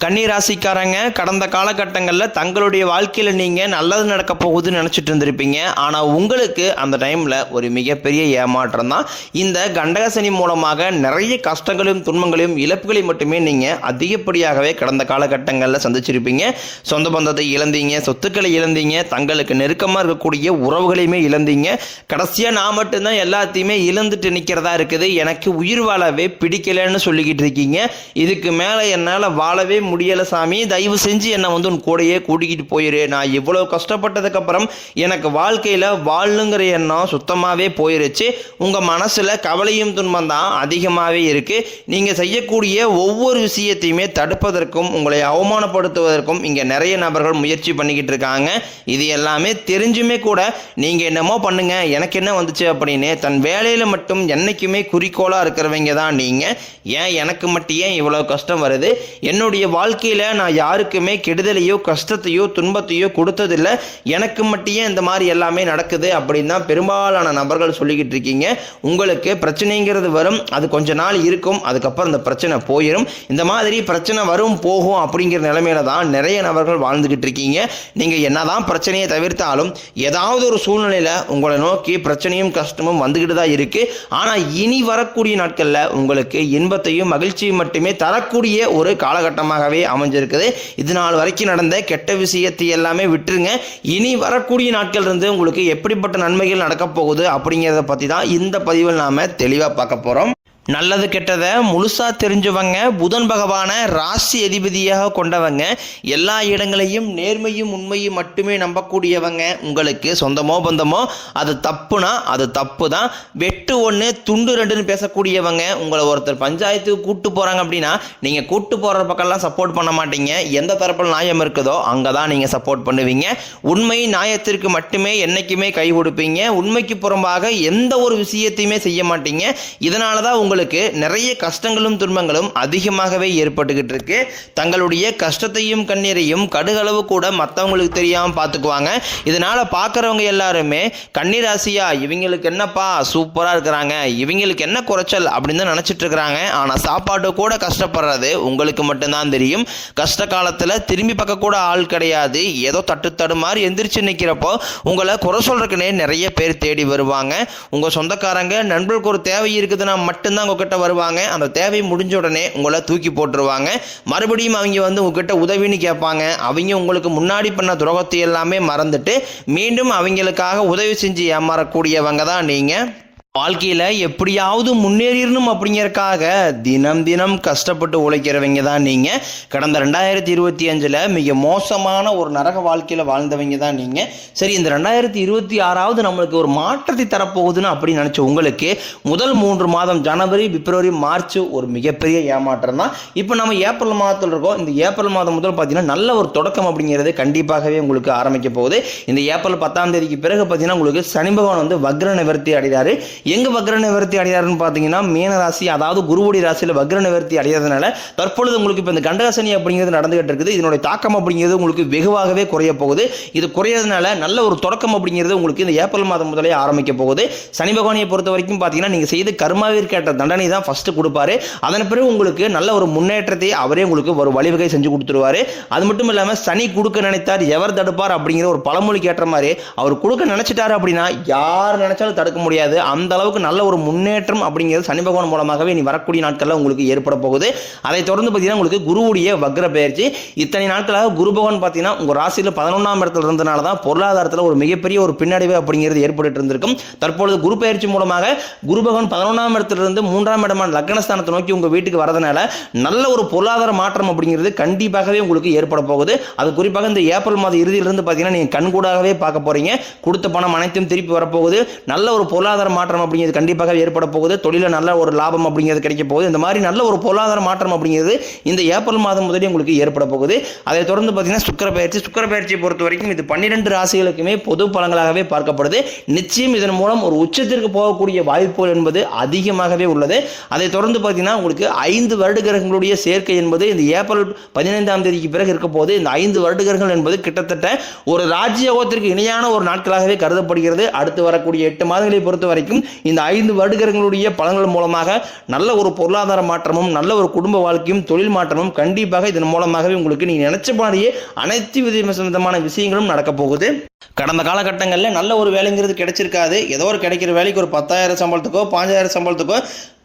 கன்னி ராசிக்காரங்க கடந்த காலகட்டங்களில் தங்களுடைய வாழ்க்கையில் நீங்கள் நல்லது நடக்க போகுதுன்னு நினச்சிட்டு இருந்திருப்பீங்க. ஆனால் உங்களுக்கு அந்த டைமில் ஒரு மிகப்பெரிய ஏமாற்றம் தான். இந்த கண்டகசனி மூலமாக நிறைய கஷ்டங்களையும் துன்பங்களையும் இழப்புகளையும் மட்டுமே நீங்கள் அதிகப்படியாகவே கடந்த காலகட்டங்களில் சந்திச்சிருப்பீங்க. சொந்த பந்தத்தை இழந்தீங்க, சொத்துக்களை இழந்தீங்க, தங்களுக்கு நெருக்கமாக இருக்கக்கூடிய உறவுகளையுமே இழந்தீங்க. கடைசியாக நான் மட்டும்தான் எல்லாத்தையுமே இழந்துட்டு நிற்கிறதா இருக்குது, எனக்கு உயிர் வாழவே பிடிக்கலன்னு சொல்லிக்கிட்டு இருக்கீங்க. இதுக்கு மேலே என்னால் வாழவே முடியல சாமி, தயவு செஞ்சு என்னை உன் கூடையே கூட்டிக்கிட்டு போயிரு. நான் இவ்வளோ கஷ்டப்பட்டதுக்கப்புறம் எனக்கு வாழ்க்கையில் வாழணுங்கிற எண்ணம் சுத்தமாகவே போயிருச்சு. உங்கள் மனசில் கவலையும் துன்பம் தான் அதிகமாகவே இருக்குது. நீங்கள் செய்யக்கூடிய ஒவ்வொரு விஷயத்தையுமே தடுப்பதற்கும் உங்களை அவமானப்படுத்துவதற்கும் இங்கே நிறைய நபர்கள் முயற்சி பண்ணிக்கிட்டு இருக்காங்க. இது எல்லாமே தெரிஞ்சுமே கூட நீங்கள் என்னமோ பண்ணுங்க, எனக்கு என்ன வந்துச்சு அப்படின்னு தன் வேலையில் மட்டும் என்றைக்குமே குறிக்கோளாக இருக்கிறவங்க தான் நீங்கள். ஏன் எனக்கு மட்டும் ஏன் இவ்வளோ கஷ்டம் வருது, என்னுடைய வாழ்க்கையில் நான் யாருக்குமே கெடுதலையோ கஷ்டத்தையோ துன்பத்தையோ கொடுத்ததில்லை, எனக்கு மட்டும் இந்த மாதிரி எல்லாமே நடக்குது அப்படின்னு தான் பெரும்பாலான நபர்கள் சொல்லிக்கிட்டு இருக்கீங்க. உங்களுக்கு பிரச்சனைங்கிறது வரும், அது கொஞ்ச நாள் இருக்கும், அதுக்கப்புறம் இந்த பிரச்சனை போயிடும். இந்த மாதிரி பிரச்சனை வரும் போகும் அப்படிங்கிற நிலைமையில தான் நிறைய நபர்கள் வாழ்ந்துக்கிட்டு இருக்கீங்க. நீங்கள் என்னதான் பிரச்சனையை தவிர்த்தாலும் ஏதாவது ஒரு சூழ்நிலையில் உங்களை நோக்கி பிரச்சனையும் கஷ்டமும் வந்துக்கிட்டு தான் இருக்கு. ஆனால் இனி வரக்கூடிய நாட்களில் உங்களுக்கு இன்பத்தையும் மகிழ்ச்சியும் மட்டுமே தரக்கூடிய ஒரு காலகட்டமாகவே அமைஞ்சிருக்குது. இது நாள் வரைக்கும் நடந்த கெட்ட விஷயத்தை எல்லாமே விட்டுருங்க. இனி வரக்கூடிய நாட்கள் இருந்து உங்களுக்கு எப்படிப்பட்ட நன்மைகள் நடக்க போகுது அப்படிங்கிறத பற்றி தான் இந்த பதிவில் நாம் தெளிவாக பார்க்க போகிறோம். நல்லது கெட்டதை முழுசாக தெரிஞ்சவங்க, புதன் பகவானை ராசி அதிபதியாக கொண்டவங்க, எல்லா இடங்களையும் நேர்மையும் உண்மையும் மட்டுமே நம்பக்கூடியவங்க. உங்களுக்கு சொந்தமோ பந்தமோ அது தப்புனா அது தப்பு தான், வெட்டு ஒன்று துண்டு ரெண்டுன்னு பேசக்கூடியவங்க. உங்களை ஒருத்தர் பஞ்சாயத்துக்கு கூட்டு போகிறாங்க அப்படின்னா நீங்கள் கூட்டு போகிற பக்கம்லாம் சப்போர்ட் பண்ண மாட்டீங்க. எந்த தரப்பில் நியாயம் இருக்குதோ அங்கே தான் நீங்கள் சப்போர்ட் பண்ணுவீங்க. உண்மை நியாயத்திற்கு மட்டுமே என்றைக்குமே கை கொடுப்பீங்க. உண்மைக்கு புறம்பாக எந்த ஒரு விஷயத்தையுமே செய்ய மாட்டீங்க. இதனால தான் உங்களுக்கு நிறைய கஷ்டங்களும் துன்பங்களும் அதிகமாகவே ஏற்பட்டுக்கிட்டு இருக்கு. தங்களுடைய கஷ்டத்தையும் கண்ணீரையும் கடுகளவு கூட மற்றவங்களுக்கு தெரியாமல் பார்த்துக்குவாங்க. இதனால பார்க்குறவங்க எல்லாருமே கன்னிராசியா இவங்களுக்கு என்னப்பா சூப்பராக இருக்கிறாங்க, இவங்களுக்கு என்ன குறைச்சல் அப்படின்னு தான் நினச்சிட்டு இருக்கிறாங்க. ஆனால் சாப்பாடு கூட கஷ்டப்படுறது உங்களுக்கு மட்டும்தான் தெரியும். கஷ்ட காலத்தில் திரும்பி பார்க்க கூட ஆள் கிடையாது. ஏதோ தட்டு மாதிரி எந்திரிச்சு நிற்கிறப்போ உங்களை குறை சொல்றதுக்குன்னே நிறைய பேர் தேடி வருவாங்க. உங்கள் சொந்தக்காரங்க நண்பர்களுக்கு ஒரு தேவை இருக்குதுன்னா மட்டும்தான் உங்ககிட்ட வருவாங்க. அந்த தேவை முடிஞ்ச உடனே உங்களை தூக்கி போட்டுருவாங்க. மறுபடியும் அவங்க வந்து உங்ககிட்ட உதவின்னு கேட்பாங்க. அவங்க உங்களுக்கு முன்னாடி பண்ண துரோகத்தை எல்லாமே மறந்துட்டு மீண்டும் அவங்களுக்காக உதவி செஞ்சு ஏமாறக்கூடியவங்க தான் நீங்கள். வாழ்க்கையில் எப்படியாவது முன்னேறிடணும் அப்படிங்கிறதுக்காக தினம் தினம் கஷ்டப்பட்டு உழைக்கிறவங்க தான் நீங்கள். கடந்த 2025 மிக மோசமான ஒரு நரக வாழ்க்கையில் வாழ்ந்தவங்க தான் நீங்கள். சரி, இந்த 2026 நம்மளுக்கு ஒரு மாற்றத்தை தரப்போகுதுன்னு அப்படின்னு நினச்ச உங்களுக்கு முதல் 3 மாதம் ஜனவரி, பிப்ரவரி, மார்ச் ஒரு மிகப்பெரிய ஏமாற்றம் தான். இப்போ நம்ம ஏப்ரல் மாதத்தில் இருக்கோம். இந்த ஏப்ரல் மாதம் முதல் பார்த்தீங்கன்னா நல்ல ஒரு தொடக்கம் அப்படிங்கிறது கண்டிப்பாகவே உங்களுக்கு ஆரம்பிக்க போகுது. இந்த ஏப்ரல் 10ஆம் தேதிக்கு பிறகு பார்த்தீங்கன்னா உங்களுக்கு சனி பகவான் வந்து வக்ர நிவர்த்தி அடைகிறாரு. எங்க வக்ர நிவர்த்தி அடையாருன்னு பார்த்தீங்கன்னா மீன ராசி, அதாவது குருவுடைய ராசியில் வக்ர நிவர்த்தி அடையாதனால தற்பொழுது உங்களுக்கு இப்போ இந்த கண்டகசனி அப்படிங்கிறது நடந்துகிட்டு இருக்குது. இதனுடைய தாக்கம் அப்படிங்கிறது உங்களுக்கு வெகுவாகவே குறைய போகுது. இது குறையறதுனால நல்ல ஒரு தொடக்கம் அப்படிங்கிறது உங்களுக்கு இந்த ஏப்ரல் மாதம் முதலே ஆரம்பிக்க போகுது. சனி பகவானியை பொறுத்த வரைக்கும் பார்த்தீங்கன்னா நீங்கள் செய்து கர்மாவிற்கேற்ற தண்டனை தான் ஃபர்ஸ்ட் கொடுப்பாரு. அதன் பிறகு உங்களுக்கு நல்ல ஒரு முன்னேற்றத்தை அவரே உங்களுக்கு ஒரு வழிவகை செஞ்சு கொடுத்துருவாரு. அது மட்டும் இல்லாமல் சனி கொடுக்க நினைத்தார் எவர் தடுப்பார் அப்படிங்கிற ஒரு பழமொழிக்கு ஏற்ற மாதிரி அவர் கொடுக்க நினைச்சிட்டாரு அப்படின்னா யார் நினைச்சாலும் தடுக்க முடியாது. அந்த அளவுக்கு நல்ல ஒரு முன்னேற்றம் அப்படிங்கிறது சனி பகவான் மூலமாகவே நீ வரக்கூடிய நாட்களில் உங்களுக்கு ஏற்பட போகுது. அதை தொடர்ந்து பார்த்தீங்கன்னா உங்களுக்கு குருவுடைய வக்ர பெயர்ச்சி. இத்தனை நாட்களாக குரு பகவான் பார்த்தீங்கன்னா உங்கள் ராசியில் 11ஆம் இடத்துல இருந்தனால தான் பொருளாதாரத்தில் ஒரு மிகப்பெரிய ஒரு பின்னடைவு அப்படிங்கிறது ஏற்பட்டு இருந்திருக்கும். தற்பொழுது குரு பெயர்ச்சி மூலமாக குரு பகவான் 11ஆம் இடத்துல இருந்து 3ஆம் இடமான லக்னஸ்தானத்தை நோக்கி உங்கள் வீட்டுக்கு வரதுனால நல்ல ஒரு பொருளாதார மாற்றம் அப்படிங்கிறது கண்டிப்பாகவே உங்களுக்கு ஏற்பட போகுது. அது குறிப்பாக இந்த ஏப்ரல் மாத இறுதியிலிருந்து பார்த்தீங்கன்னா நீங்கள் கண்கூடாகவே பார்க்க போறீங்க. கொடுத்த பணம் அனைத்தும் திருப்பி வரப்போகுது. நல்ல ஒரு பொருளாதார மாற்றம் அப்படிங்கிறது கண்டிப்பாக ஏற்பட போகுது. தொழில நல்ல ஒரு லாபம் அப்படிங்கிறது கிடைக்க போகுது. இந்த மாதிரி நல்ல ஒரு பொருளாதார மாற்றம் அப்படிங்கிறது இந்த ஏப்ரல் மாதம் முதலே உங்களுக்கு ஏற்பட போகுது. அதை தொடர்ந்து பார்த்தீங்கன்னா சுக்கிர பயிற்சியை பொறுத்த வரைக்கும் இது 12 ராசிகளுக்குமே பொது பலன்களாகவே பார்க்கப்படுது. நிச்சயம் இதன் மூலம் ஒரு உச்சத்திற்கு போகக்கூடிய வாய்ப்புகள் என்பது அதிகமாகவே உள்ளது. அதை தொடர்ந்து பார்த்தீங்கன்னா உங்களுக்கு 5 வருட கிரகங்களுடைய சேர்க்கை என்பது இந்த ஏப்ரல் 15ஆம் தேதிக்கு பிறகு இருக்க போது. இந்த 5 வருட கிரகங்கள் என்பது கிட்டத்தட்ட ஒரு ராஜ்யோகத்திற்கு இணையான ஒரு நாட்களாகவே கருதப்படுகிறது. அடுத்து வரக்கூடிய 8 மாதங்களை பொறுத்த வரைக்கும் இந்த 5 வருடங்களுடைய பலன்கள் மூலமாக நல்ல ஒரு பொருளாதார மாற்றமும் நல்ல ஒரு குடும்ப வாழ்க்கையும் தொழில் மாற்றமும் கண்டிப்பாக இதன் மூலமாகவே உங்களுக்கு நீங்க நினைச்ச மாதிரியே அனைத்து விதமான விஷயங்களும் நடக்க போகுது. கடந்த காலகட்டங்களில் நல்ல ஒரு வேலைங்கிறது கிடைச்சிருக்காது. ஏதோ ஒரு கிடைக்கிற வேலைக்கு ஒரு 10,000 சம்பளத்துக்கோ 5,000 சம்பளத்துக்கோ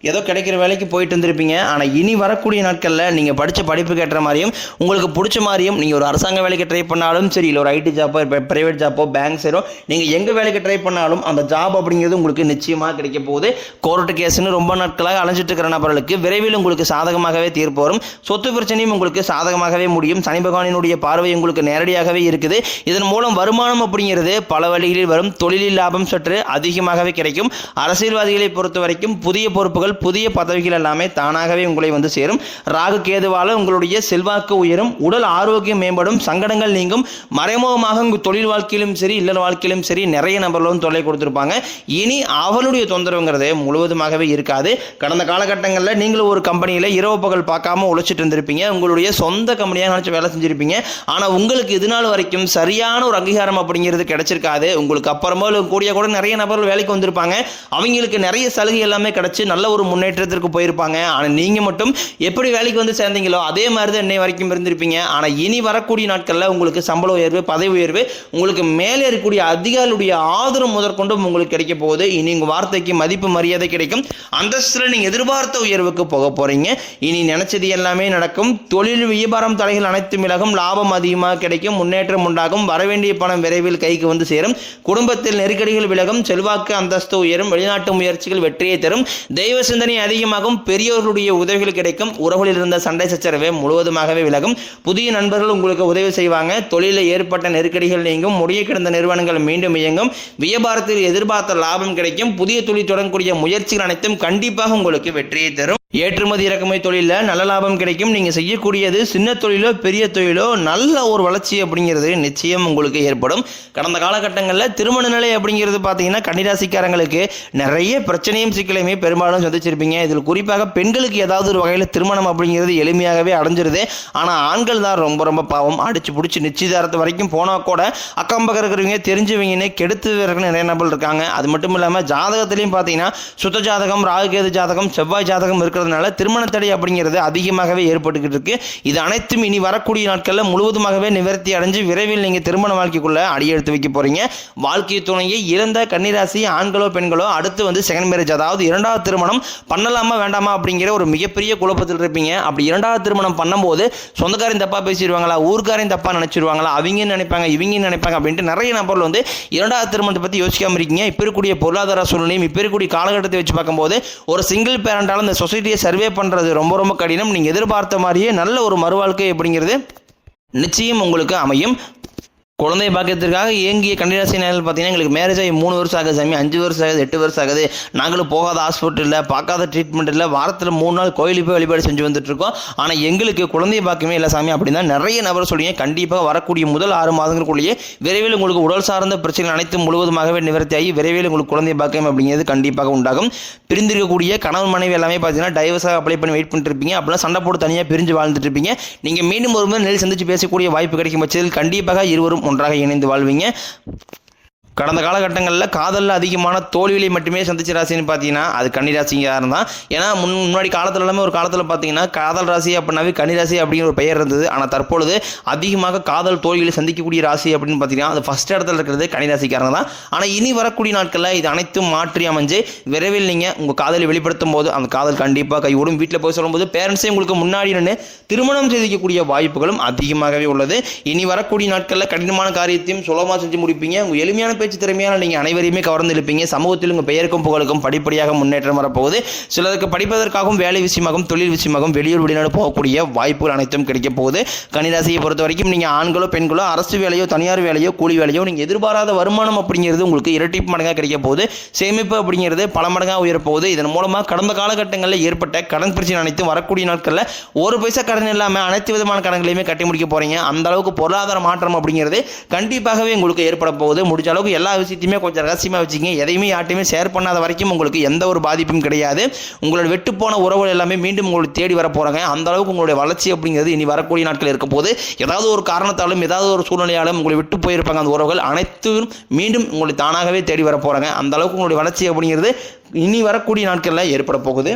ஏதோ கிடைக்கிற வேலைக்கு போயிட்டு இருந்திருப்பீங்க. ஆனால் இனி வரக்கூடிய நாட்களில் நீங்கள் படித்த படிப்புக்கு ஏற்ற மாதிரியும் உங்களுக்கு பிடிச்ச மாதிரியும் நீங்கள் ஒரு அரசாங்க வேலைக்கு ட்ரை பண்ணாலும் சரி, இல்லை ஒரு ஐடி ஜாப்போ ப்ரைவேட் ஜாப்போ பேங்க் சைடோ நீங்கள் எங்கே வேலைக்கு ட்ரை பண்ணாலும் அந்த ஜாப் அப்படிங்கிறது உங்களுக்கு நிச்சயமாக கிடைக்க போகுது. கோர்ட்டு கேஸ்ன்னு ரொம்ப நாட்களாக அலைஞ்சிட்டு இருக்கிற நபர்களுக்கு விரைவில் உங்களுக்கு சாதகமாகவே தீர்ப்பு வரும். சொத்து பிரச்சனையும் உங்களுக்கு சாதகமாகவே முடியும். சனி பகவானினுடைய பார்வை உங்களுக்கு நேரடியாகவே இருக்குது. இதன் மூலம் வருமானம் அப்படிங்கிறது பல வழிகளில் வரும். தொழிலில் லாபம் சற்று அதிகமாகவே கிடைக்கும். அரசியல்வாதிகளை பொறுத்த வரைக்கும் புதிய பொறுப்புகள் புதிய பதவிகள் எல்லாமே தானாகவே உங்களை வந்து சேரும். ராகு கேதுவால உங்களுடைய செல்வாக்கு உயரும். உடல் ஆரோக்கியம் மேம்படும். சங்கடங்கள் நீங்கும். மறைமுகமாக உங்கள் தொழில் வாழ்க்கையிலும் சரி இல்லற வாழ்க்கையிலும் சரி நிறைய நபர்களும் தொல்லை கொடுத்துருப்பாங்க. இனி அவளுடைய தொந்தரவுங்கிறது முழுவதுமாகவே இருக்காது. கடந்த காலகட்டங்களில் நீங்களும் ஒரு கம்பெனியில் இரவு பகல் பார்க்காம உழைச்சிட்டு இருந்திருப்பீங்க. உங்களுடைய சொந்த கம்பெனியாக நினச்சி வேலை செஞ்சிருப்பீங்க. ஆனால் உங்களுக்கு இது நாள் வரைக்கும் சரியான ஒரு அங்கீகாரம் அப்படிங்கிறது கிடைச்சிருக்காது. உங்களுக்கு அப்புறமா கூட நிறைய நபர்கள் வேலைக்கு வந்திருப்பாங்க. அவங்களுக்கு நிறைய சலுகை எல்லாமே கிடைச்சி நல்ல ஒரு முன்னேற்றத்திற்கு போயிருப்பாங்க. ஆனால் நீங்க மட்டும் எப்படி வேலைக்கு வந்து சேர்ந்தீங்களோ அதே மாதிரி தான் இன்னை வரைக்கும் இருந்திருப்பீங்க. ஆனால் இனி வரக்கூடிய நாட்களில் உங்களுக்கு சம்பள உயர்வு, பதவி உயர்வு, உங்களுக்கு மேலே இருக்கக்கூடிய அதிகாரிகளுடைய ஆதரவு முதற்கொண்டும் உங்களுக்கு கிடைக்க போகுது. இனி உங்க வார்த்தைக்கு மதிப்பு மரியாதை கிடைக்கும். அந்தஸ்தில் நீங்க எதிர்பார்த்த உயர்வுக்கு போக போறீங்க. இனி நினைச்சது எல்லாமே நடக்கும். தொழில் வியாபாரம் தடைகள் அனைத்தும் விலகும். லாபம் அதிகமாக கிடைக்கும். முன்னேற்றம் உண்டாகும். வரவேண்டிய பணம் விரைவில் கைக்கு வந்து சேரும். குடும்பத்தில் நெருக்கடிகள் விலகும். செல்வாக்கு அந்தஸ்து உயரும். வெளிநாட்டு முயற்சிகள் வெற்றியை தரும். தெய்வ சிந்தனை அதிகமாகும். பெரியோர்களுடைய உதவிகள் கிடைக்கும். உறவுகளில் இருந்த சண்டை சச்சரவை முழுவதுமாகவே விலகும். புதிய நண்பர்கள் உங்களுக்கு உதவி செய்வாங்க. தொழிலில் ஏற்பட்ட நெருக்கடிகள் நீங்கும். முடிய கிடந்த நிறுவனங்கள் மீண்டும் இயங்கும். வியாபாரத்தில் எதிர்பார்த்த லாபம் கிடைக்கும். புதிய தொழில் தொடங்கக்கூடிய முயற்சிகள் அனைத்தும் கண்டிப்பாக உங்களுக்கு வெற்றியை தரும். ஏற்றுமதி இறக்குமதி தொழிலில் நல்ல லாபம் கிடைக்கும். நீங்கள் செய்யக்கூடியது சின்ன தொழிலோ பெரிய தொழிலோ நல்ல ஒரு வளர்ச்சி அப்படிங்கிறது நிச்சயம் உங்களுக்கு ஏற்படும். கடந்த காலகட்டங்களில் திருமண நிலை அப்படிங்கிறது பார்த்தீங்கன்னா கன்னிராசிக்காரங்களுக்கு நிறைய பிரச்சனையும் சிக்கலையுமே பெரும்பாலும் சந்திச்சிருப்பீங்க. இதில் குறிப்பாக பெண்களுக்கு ஏதாவது ஒரு வகையில் திருமணம் அப்படிங்கிறது எளிமையாகவே அடைஞ்சிருது. ஆனால் ஆண்கள் தான் ரொம்ப ரொம்ப பாவம். அடிச்சு பிடிச்சி நிச்சயதாரத்து வரைக்கும் போனால் கூட அக்கம் பக்கம் இருக்கிறவங்க தெரிஞ்சவங்கன்னு கெடுத்து நிறைய நபர்கள் இருக்காங்க. அது மட்டும் இல்லாமல் ஜாதகத்திலையும் பார்த்தீங்கன்னா சுத்த ஜாதகம், ராகுகேது ஜாதகம், செவ்வாய் ஜாதகம் இருக்கிறதுனால திருமண தடை அப்படிங்கிறது அதிகமாகவே ஏற்பட்டுக்கிட்டு இருக்கு. இது அனைத்தும் இனி வரக்கூடிய நாட்களில் முழுவதுமாகவே நிவர்த்தி அடைஞ்சு விரைவில் நீங்க திருமண வாழ்க்கைக்குள்ள அடியெடுத்து வைக்க போறீங்க. வாழ்க்கை துணையை இறந்த கன்னிராசி ஆண்களோ பெண்களோ அடுத்து வந்து செகண்ட் மேரேஜ், அதாவது இரண்டாவது திருமணம் பண்ணலாமா வேண்டாமா அப்படிங்கிற ஒரு மிகப்பெரிய குழப்பத்தில் இருப்பீங்க. அப்படி இரண்டாவது திருமணம் பண்ணும்போது சொந்தக்காரையும் தப்பா பேசிடுவாங்களா, ஊர்க்காரையும் தப்பா நினைச்சிருவாங்களா, அவங்க நினைப்பாங்க இவங்க நினைப்பாங்க அப்படின்ட்டு நிறைய நபர்கள் வந்து இரண்டாவது திருமணத்தை பத்தி யோசிக்காம இருக்கீங்க. இப்ப இருக்கக்கூடிய பொருளாதார சூழ்நிலையும் இப்ப இருக்கக்கூடிய காலகட்டத்தை வச்சு பார்க்கும்போது ஒரு சிங்கிள் பேரண்டால இந்த சொசைட்டியை சர்வே பண்றது ரொம்ப ரொம்ப கடினம். நீங்க எதிர்பார்த்த மாதிரியே நல்ல ஒரு மறுவாழ்க்கை அப்படிங்கிறது நிச்சயம் உங்களுக்கு அமையும். குழந்தை பாக்கியத்திற்காக ஏங்கிய கன்னிராசி நேரில் பார்த்தீங்கன்னா எங்களுக்கு மேரேஜ் ஆகி 3 வருஷம் ஆகுது சாமி, 5 வருஷம் ஆகுது, 8 வருஷம் ஆகுது, நாங்களும் போகாத ஹாஸ்பிட்டல் இல்லை, பார்க்காத ட்ரீட்மெண்ட் இல்லை, வாரத்தில் 3 நாள் கோயிலுக்கு போய் வழிபாடு செஞ்சு வந்துட்டு இருக்கோம். ஆனால் எங்களுக்கு குழந்தை பாக்கியமே இல்லை சாமி அப்படின்னா நிறைய நபர் சொல்லிங்க. கண்டிப்பாக வரக்கூடிய முதல் 6 மாதங்களுக்குள்ளேயே விரைவில் உங்களுக்கு உடல் சார்ந்த பிரச்சனைகள் அனைத்தும் முழுவதுமாகவே நிவர்த்தி ஆகி விரைவில் உங்களுக்கு குழந்தை பாக்கியம் அப்படிங்கிறது கண்டிப்பாக உண்டாகும். பிரிந்திருக்கக்கூடிய கணவன் மனைவி எல்லாமே பார்த்தீங்கன்னா டைவர்ஸாக அப்ளை பண்ணி வெயிட் பண்ணிட்டு இருப்பீங்க. அப்படின்னா சண்டை போட்டு தனியாக பிரிஞ்சு வாழ்ந்துட்டு இருப்பீங்க. நீங்கள் மீண்டும் ஒரு முறை நேரில் சந்திச்சு பேசக்கூடிய வாய்ப்பு கிடைக்கும் பட்சத்தில் கண்டிப்பாக இருவரும் ஒன்றாக இணைந்து வாழ்வீங்க. கடந்த காலகட்டங்களில் காதலில் அதிகமான தோல்விகளை மட்டுமே சந்திச்ச ராசின்னு பார்த்தீங்கன்னா அது கன்னிராசியாக இருந்தால். ஏன்னா முன்னாடி காலத்தில் எல்லாமே ஒரு காலத்தில் பார்த்தீங்கன்னா காதல் ராசி அப்படின்னாவே கன்னிராசி அப்படிங்கிற ஒரு பெயர் இருந்தது. ஆனால் தற்பொழுது அதிகமாக காதல் தோல்விகளை சந்திக்கக்கூடிய ராசி அப்படின்னு பார்த்தீங்கன்னா அது ஃபர்ஸ்ட் இடத்துல இருக்கிறது கன்னிராசிக்காரங்க தான். ஆனால் இனி வரக்கூடிய நாட்களில் இது அனைத்தும் மாற்றி அமைஞ்சு விரைவில் நீங்கள் உங்கள் காதலை வெளிப்படுத்தும் போது அந்த காதல் கண்டிப்பாக கைவிடும். வீட்டில் போய் சொல்லும்போது பேரண்ட்ஸே உங்களுக்கு முன்னாடி நின்று திருமணம் செய்திக்கக்கூடிய வாய்ப்புகளும் அதிகமாகவே உள்ளது. இனி வரக்கூடிய நாட்களில் கடினமான காரியத்தையும் சுலபமாக செஞ்சு முடிப்பீங்க. உங்கள் எளிமையான பேச்சு திறமையான நீங்கள் அனைவரையுமே கவர்ந்து இருப்பீங்க. சமூகத்தில் உங்கள் பெயருக்கும் புகழுக்கும் படிப்படியாக முன்னேற்றம் வரப்போகுது. சிலருக்கு படிப்பதற்காகவும் வேலை விஷயமாகவும் தொழில் விஷயமாகவும் வெளியூர் வெளிநாடு போகக்கூடிய வாய்ப்புகள் அனைத்தும் கிடைக்க போகுது. கன்னிராசியை பொறுத்த வரைக்கும் நீங்கள் ஆண்களோ பெண்களோ அரசு வேலையோ தனியார் வேலையோ கூலி வேலையோ நீங்கள் எதிர்பாராத வருமானம் அப்படிங்கிறது உங்களுக்கு இரட்டிப்பு மடங்காக கிடைக்க போகுது. சேமிப்பு அப்படிங்கிறது பல மடங்காக உயரப்போகுது. இதன் மூலமாக கடந்த காலகட்டங்களில் ஏற்பட்ட கடன் பிரச்சனை அனைத்தும் வரக்கூடிய நாட்களில் ஒரு பைசா கடன் இல்லாமல் அனைத்து விதமான கடன்களையுமே கட்டி முடிக்க போறீங்க. அந்த அளவுக்கு பொருளாதார மாற்றம் அப்படிங்கிறது கண்டிப்பாகவே உங்களுக்கு ஏற்பட போகுது. முடிஞ்ச அளவுக்கு எல்லா விஷயத்தையுமே கொஞ்சம் ரகசியமாக வச்சுக்கிங்க. எதையுமே யார்ட்டையுமே ஷேர் பண்ணாத வரைக்கும் உங்களுக்கு எந்த ஒரு பாதிப்பும் கிடையாது. உங்களோட வெட்டுப்போன உறவுகள் எல்லாமே மீண்டும் உங்களுக்கு தேடி வர போகிறாங்க. அந்த அளவுக்கு உங்களுடைய வளர்ச்சி அப்படிங்கிறது இனி வரக்கூடிய நாட்கள் இருக்க போது ஏதாவது ஒரு காரணத்தாலும் ஏதாவது ஒரு சூழ்நிலையாலும் உங்களை விட்டு போயிருப்பாங்க அந்த உறவுகள் அனைத்தும் மீண்டும் உங்களை தானாகவே தேடி வர போகிறாங்க. அந்த அளவுக்கு உங்களுடைய வளர்ச்சி அப்படிங்கிறது இனி வரக்கூடிய நாட்களில் ஏற்பட போகுது.